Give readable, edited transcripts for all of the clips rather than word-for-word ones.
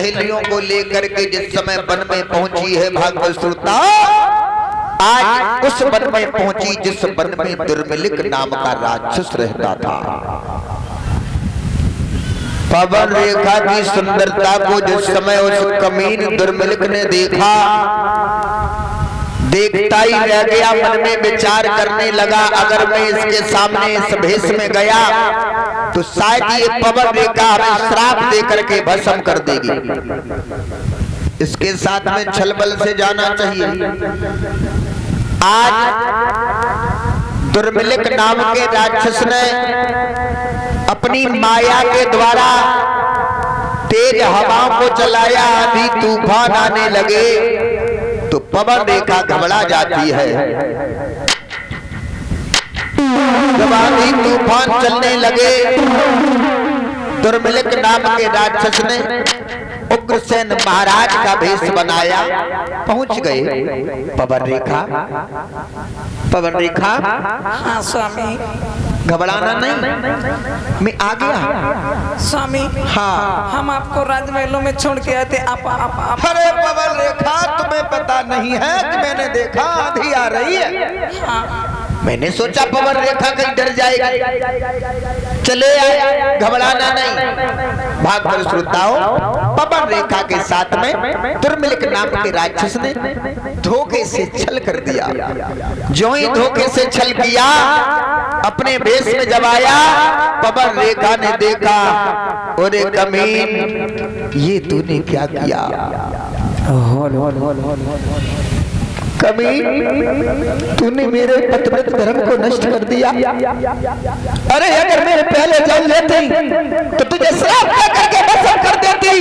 सहेलियों को लेकर के जिस समय वन में पहुंची है भागवत श्रोता, आज उस वन में पहुंची जिस वन में दुर्मिलिक नाम का राक्षस रहता था। पवन रेखा की सुंदरता को जिस समय उस कमीन दुर्मिलिक ने देखा, देखता ही रह गया, मन में विचार करने लगा, अगर मैं इसके सामने इस भेष में गया तो शायद ये पवन रेखा हमें श्राप दे करके भस्म कर देगी। इसके साथ में छल बल से जाना चाहिए। आज दुर्मिलिक नाम के राक्षस ने अपनी माया के द्वारा तेज हवाओं को चलाया, आंधी तूफान आने लगे तो पवन रेखा घबरा जाती है। जब आंधी तूफान चलने लगे, दुर्मिलिक नाम के राक्षस ने उग्रसेन महाराज का भेष बनाया, पहुंच गए। पवन रेखा, पवन रेखा, हाँ स्वामी। घबराना नहीं, मैं आ गया स्वामी। हाँ, हम आपको राजमहलों में छोड़ के आते। आप अरे पवन रेखा, तुम्हें पता नहीं है कि मैंने देखा आंधी आ रही है। हाँ। मैंने सोचा पवन रेखा कहीं डर जाएगी, चले आए, घबराना नहीं। भागवत श्रोताओं, पवन रेखा के साथ में दुर्मिलिक नाम के राक्षस ने धोखे से छल कर दिया। जो ही धोखे से छल किया, अपने भेष में जब आया, पवन रेखा ने देखा, अरे कमीन, ये तूने क्या किया? कमीन, तूने मेरे पतिव्रत धर्म को नष्ट कर दिया। अरे अगर मैं पहले जान लेती तो तुझे श्राप दे करके भस्म कर देती।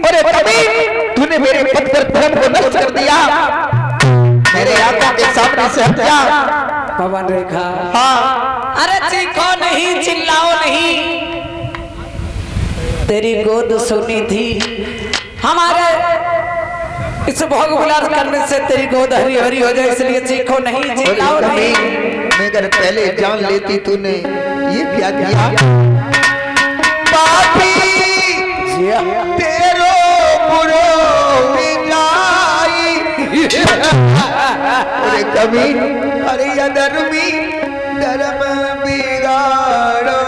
अरे कमीन, तूने मेरे पतिव्रत धर्म को नष्ट कर दिया। मेरे आंखों के सामने से हट जा। पवन रेखा, हाँ, अरे चीखो नहीं, चिल्लाओ नहीं। तेरी गोद सुनी थी, हमारे इस भोग विलास करने से तेरी गोद हरी हरी हो जाए, इसलिए चीखो नहीं, चिल्लाओ नहीं। मैं अगर पहले जान लेती तूने ये क्या किया? पापी तेरो बुरो विजाई। अरे कमीन, अरे अधर्मी, धर्म बिगाड़ो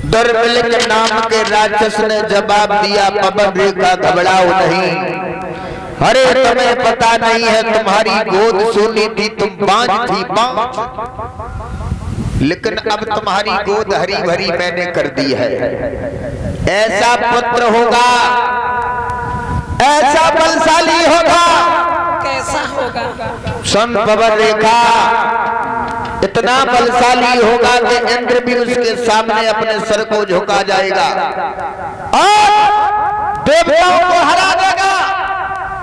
दुर्मिलिक नाम के राक्षस ने जवाब दिया, पवन रेखा घबराओ नहीं। अरे तुम्हें पता नहीं है, तुम्हारी गोद सोनी थी, तुम बांझ थी, बांझ, लेकिन अब तुम्हारी गोद हरी भरी मैंने कर दी है। ऐसा पुत्र होगा, ऐसा बलशाली होगा। कैसा होगा? सुन पवन रेखा, इतना बलशाली होगा कि इंद्र भी उसके सामने अपने सर को झुका जाएगा और देवताओं को हरा देगा।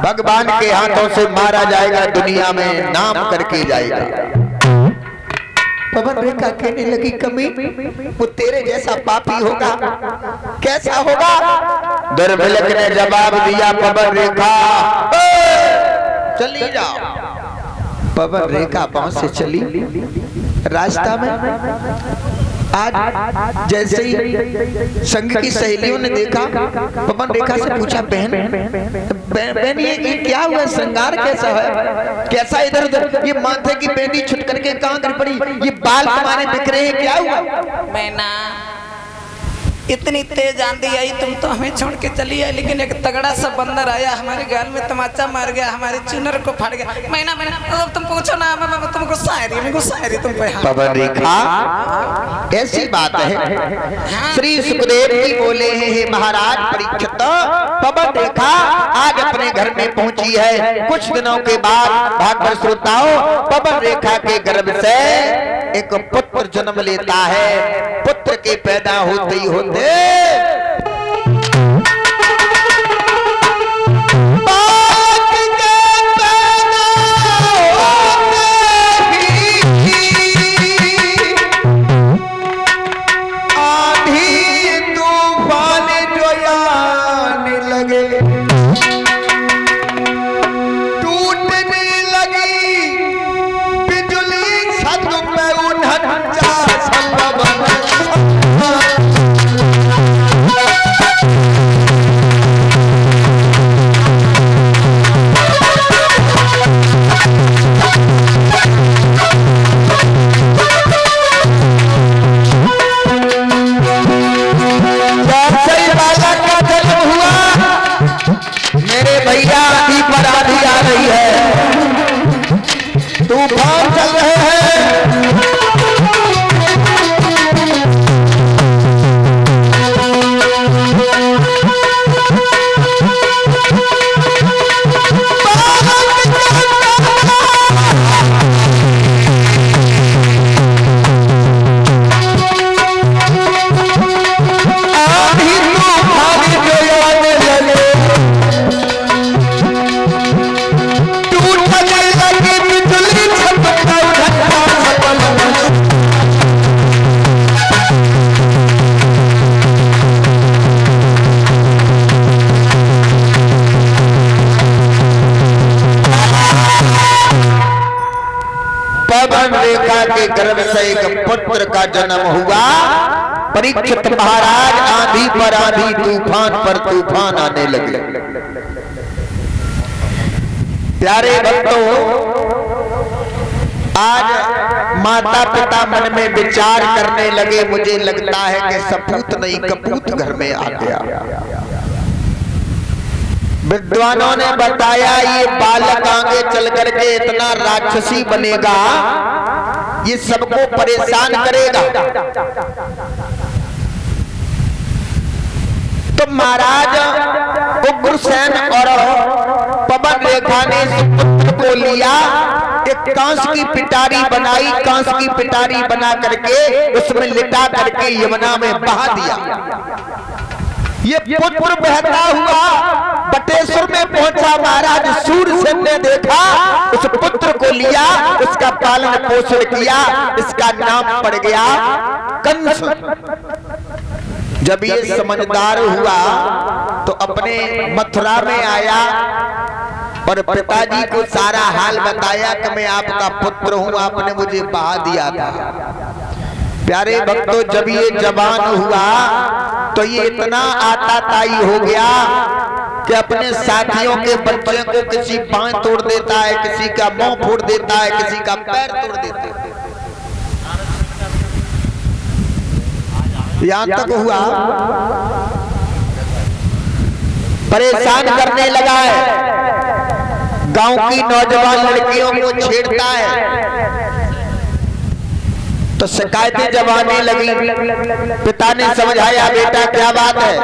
भगवान के हाथों से मारा जाएगा, दुनिया में नाम करके जाएगा। पवन रेखा कहने लगी कमी वो तेरे जैसा पापी होगा, कैसा होगा? दुर्मिलक ने जवाब दिया, पवन रेखा चली जाओ। पवन रेखा पांव से चली। रास्ता में आज जैसे ही संग की सहेलियों ने देखा, पवन रेखा से पूछा, बहन ये क्या हुआ? श्रृंगार कैसा है? कैसा इधर उधर? ये माथे की बेनी छुट करके कहां गिर पड़ी? ये बाल तुम्हारे बिखरे हैं, क्या हुआ? मैं ना इतनी तेज आंधी आई, तुम तो हमें छोड़ के चली आई, लेकिन एक तगड़ा सा बंदर आया, हमारे गाल में तमाचा मार गया, हमारे चुनर को फाड़ गया। मैना अब तुम पूछो ना, मैं तुमको शायरी तुम पे। पवन रेखा ऐसी बात है। श्री सुखदेव जी बोले हैं, हे महाराज परीक्षित, पवन रेखा आज अपने घर में पहुंची है। कुछ दिनों के बाद भागवत श्रोताओं, पवन रेखा के गर्भ से एक पुत्र जन्म लेता है। पुत्र के पैदा होते ही होते आंधी तूफान जो आने लगे, टूटने लगी बिजली छत पे उन्हत्तर तूफान चल रहे हैं। पवन रेखा के गर्भ से एक पुत्र का जन्म हुआ। परीक्षित महाराज आंधी पर आंधी, तूफान पर तूफान आने लगे। प्यारे भक्तों, आज माता पिता मन में विचार करने लगे, मुझे लगता है कि सपूत नहीं कपूत घर में आ गया। विद्वानों ने बताया ये बालक आगे चल करके इतना राक्षसी बनेगा, ये सबको परेशान करेगा। तो महाराज उग्रसेन और पवन रेखा ने पुत्र को लिया, एक कांस की पिटारी बनाई, कांस की पिटारी बना करके उसमें लिटा करके यमुना में बहा दिया। ये पुत्र बहता हुआ बटेश्वर में पहुंचा। महाराज सूरसेन ने देखा, उस पुत्र को लिया, उसका पालन पोषण किया, इसका नाम पड़ गया कंस। जब ये समझदार हुआ तो अपने मथुरा में आया और पिताजी को सारा हाल बताया कि मैं आपका पुत्र हूं, आपने मुझे बहा दिया था। प्यारे भक्तों, जब ये जवान हुआ तो ये इतना आताताई हो गया कि अपने साथियों के बच्चे को किसी पांव तोड़ देता है, किसी का मुंह फोड़ देता है, किसी का पैर तोड़ देता है। यहां तक हुआ परेशान करने लगा है, गांव की नौजवान लड़कियों को छेड़ता है। तो शिकायतें जब आने लगी, पिता ने समझाया, बेटा क्या बात है?